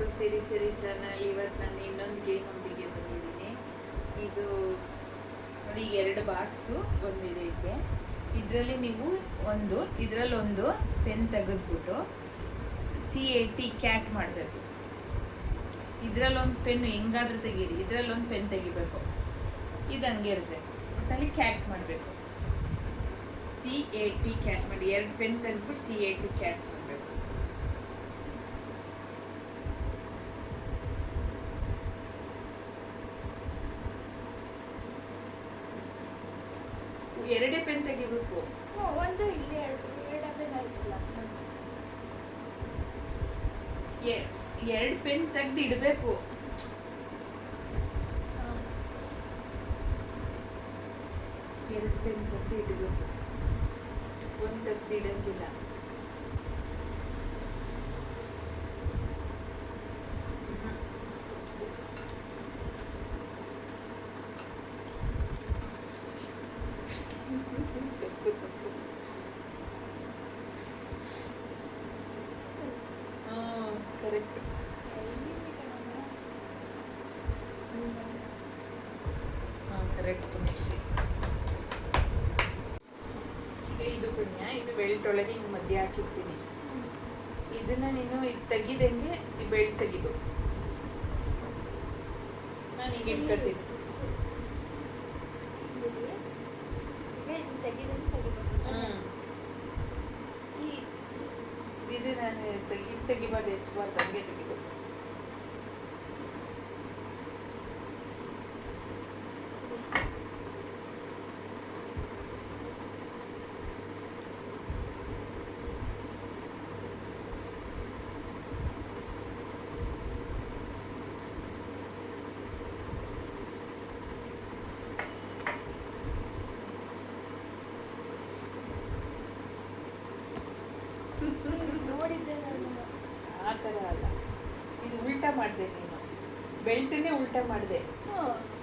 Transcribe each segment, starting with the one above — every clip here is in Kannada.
To Siri cherry channel. ಇವತ್ತು ನಾನು ಇನ್ನೊಂದು ಗೇಮ್ ಒಂದಿಗೆ ಬಂದಿದ್ದೀನಿ. ಇದು ನೋಡಿ, 2 ಬಾಕ್ಸು ಒಂದಿದೆ ಇದಕ್ಕೆ. ಇದರಲ್ಲಿ ನೀವು ಇದರಲ್ಲೊಂದು ಪೆನ್ ತೆಗೆದ್ಬಿಟ್ಟು CAT ಕ್ಯಾಟ್ ಮಾಡಬೇಕು. ಇದರಲ್ಲೊಂದು ಪೆನ್ನು ಹೆಂಗಾದ್ರೂ ತೆಗೀರಿ, ಇದರಲ್ಲೊಂದು ಪೆನ್ ತೆಗಿಬೇಕು. ಇದು ಹಂಗೆ ಇರುತ್ತೆ, ಒಟ್ಟಲ್ಲಿ ಕ್ಯಾಟ್ ಮಾಡಬೇಕು. CAT ಕ್ಯಾಟ್ ಮಾಡಿ. 2 ಪೆನ್ ತೆಗೆದ್ಬಿಟ್ಟು CAT ಕ್ಯಾಟ್ ಮಾಡಬೇಕು. ಎರಡೇ ಪೆನ್ ತೆಗಿಬೇಕು. ಒಂದು ಇಲ್ಲಿ ಎರಡು ಪೆನ್ ಆಯ್ತಲ್ಲ. 2 ಪೆನ್ ತೆಗ್ದು ಇಡಬೇಕು. ಎರಡು ಪೆನ್ ತೆಗ್ದು ಇಡಬೇಕು, ಒಂದು ತೆಗ್ದು ಇಡಂಗಿಲ್ಲ. ಕರೆಕ್ಟ್. ಕರೆಕ್ಟ್ ಪುಣ್ಯಶ್ರೀ. ಈಗ ಇದು ಪುಣ್ಯ, ಇದು ಬೆಲ್ಟ್ ಒಳಗೆ ಹಿಂಗೆ ಮಧ್ಯೆ ಹಾಕಿರ್ತೀನಿ. ಇದನ್ನ ನೀನು ಇದು ತೆಗಿದಂಗೆ ಈ ಬೆಲ್ಟ್ ತೆಗಿಬೇಕು. ನಾನು ಈಗ ಇಟ್ಕೊತೀನಿ. ಇದು ನಾನು ಇದು ತೆಗಿಬಾರ್ದು, ಎತ್ತಬಾರ್ದು, ಹಂಗೆ ತೆಗಿಬೇಕು. ಆ ಥರ ಅಲ್ಲ, ಇದು ಉಲ್ಟಾ ಮಾಡಿದೆ ನೀನು. ಬೆಲ್ಟನ್ನೇ ಉಲ್ಟಾ ಮಾಡಿದೆ.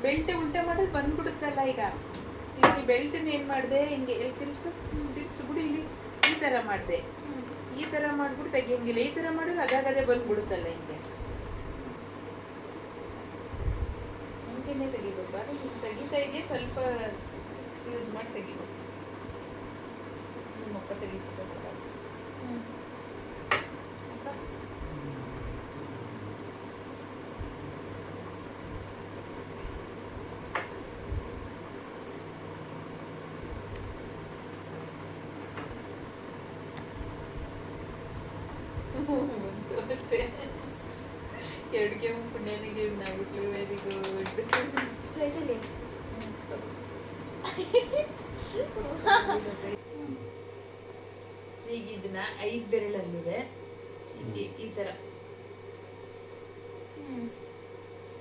ಬೆಲ್ಟ್ ಉಲ್ಟಾ ಮಾಡಿದ್ರೆ ಬಂದ್ಬಿಡುತ್ತಲ್ಲ. ಈಗ ಈ ಬೆಲ್ಟನ್ನ ಏನು ಮಾಡಿದೆ, ಹಿಂಗೆ ಎಲ್ಲಿ ತಿರ್ಸ್ಬಿಡು, ಇಲ್ಲಿ ಈ ಥರ ಮಾಡಿದೆ. ಈ ಥರ ಮಾಡ್ಬಿಟ್ಟು ತೆಗಿಯಂಗಿಲ್ಲ. ಈ ಥರ ಮಾಡಿದ್ರೆ ಅದಾಗದೇ ಬಂದ್ಬಿಡುತ್ತಲ್ಲ. ಹಿಂಗೆ ಹಂಗೇನೆ ತೆಗಿಬೇಕು. ಆದರೆ ಹಿಂಗೆ ತೆಗಿತಾ ಇದೆಯಾ, ಸ್ವಲ್ಪ ಯೂಸ್ ಮಾಡಿ ತೆಗಿಬೇಕು. ನಿಮ್ಮ ಅಪ್ಪ ತೆಗಿತಿದ್ದ ಅಷ್ಟೇ. 2 ಗೆ ಪುಣ್ಯನಿಗೆ ಆಗ್ಬಿಟ್ಲು. Very good. ಈಗ ಇದನ್ನ 5 ಬೆರಳಲ್ಲಿದೆ ಈ ತರ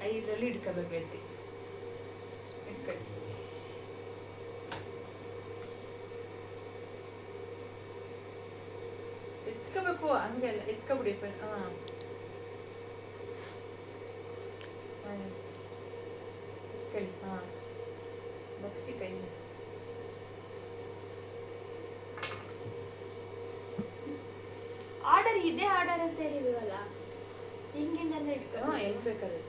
5ರಲ್ಲಿ ಇಟ್ಕೋಬೇಕು. ಹೇಳ್ತಿ ಇಟ್ಕೊಳ್ಳಿ. ಎತ್ಕೋಬೇಕು, ಹಂಗೆಲ್ಲ ಎತ್ಕೊಬಿಡಿ. ಕೈ ಬಗ್ಸಿ ಕೈ. ಆರ್ಡರ್ ಇದೇ ಆರ್ಡರ್ ಅಂತ ಹೇಳಿದ್ವಲ್ಲ, ಹಿಂಗಿಂದನೇ ಇಟ್ಕೊ. ಹೆಂಗ್ ಬೇಕಾದ್ರೆ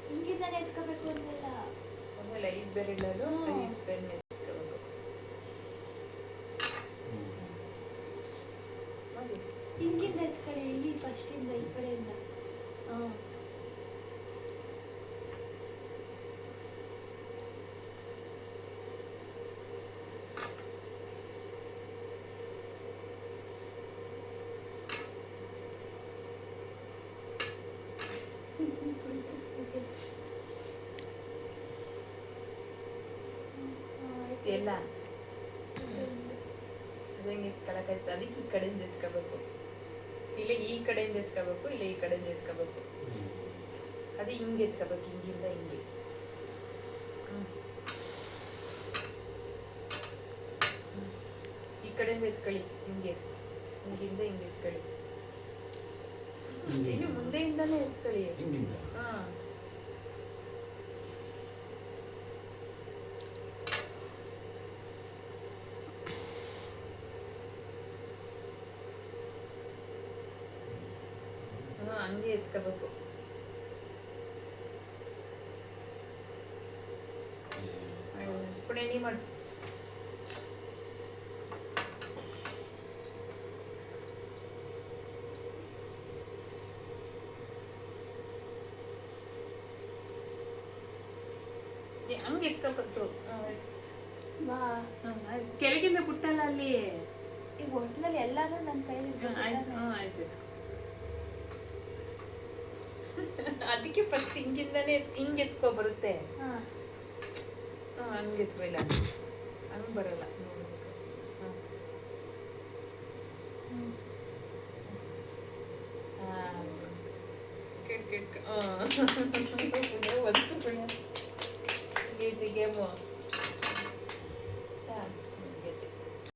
ಹಿಂಗಿಂದನೇ ಎತ್ಕೋಬೇಕು ಅಂತೆಲ್ಲ. ಆಮೇಲೆ 5 ಬೆರಳಲ್ಲೂ 5 ಪೆನ್ ಎತ್ಕೋಬೇಕು. ಹಿಂಗಿಂದ ಎತ್ಕೊಳ್ಳಿ, ಇಲ್ಲಿ ಫಸ್ಟಿಂದ ಈ ಕಡೆಯಿಂದ. ಎಲ್ಲ ಅದಂಗೆ ಎತ್ಕೊಳಕಾಯ್ತು. ಅದಕ್ಕೆ ಈ ಕಡೆಯಿಂದ ಎತ್ಕೋಬೇಕು. ಇಲ್ಲ ಈ ಕಡೆಯಿಂದ ಎತ್ಕೋಬೇಕು, ಇಲ್ಲ ಈ ಕಡೆಯಿಂದ ಎತ್ಕೋಬೇಕು. ಅದು ಹಿಂಗೆ ಎತ್ಕೋಬೇಕು, ಹಿಂಗಿಂದ ಹಿಂಗೆ. ಈ ಕಡೆಯಿಂದ ಎತ್ಕೊಳ್ಳಿ, ಹಿಂಗೆ ಹಿಂಗಿಂದ ಹಿಂಗೆ ಎತ್ಕೊಳ್ಳಿ. ಇನ್ನು ಮುಂದೆಯಿಂದಲೇ ಎತ್ಕೊಳ್ಳಿ. ಹಾಂ, ಹಂಗೆ ಎತ್ಕೋಬೇಕು. ಪುಣೆ ನೀ ಮಾಡು. ಹಂಗೆ ಎತ್ಕೋಬೇಕು. ಬಾ ಕೆಳಗಿಂದ ಬಿಟ್ಟಲ್ಲ ಅಲ್ಲಿ. ಈಗ ಒಟ್ಟಿನಲ್ಲಿ ಎಲ್ಲಾನು ನನ್ನ ಕೈಲಿ ಆಯ್ತು ಆಯ್ತು. ಅದಕ್ಕೆ ಫಸ್ಟ್ ಹಿಂಗಿಂದಾನೆ ಹಿಂಗೆ ಎತ್ಕೊ ಬರುತ್ತೆ. ಹಂಗೆ ಎತ್ಕೊ. ಇಲ್ಲ ಹಂಗೆ ಬರಲ್ಲ. ಕೆಟ್ಟ ಒಂದು ಗೇಮು.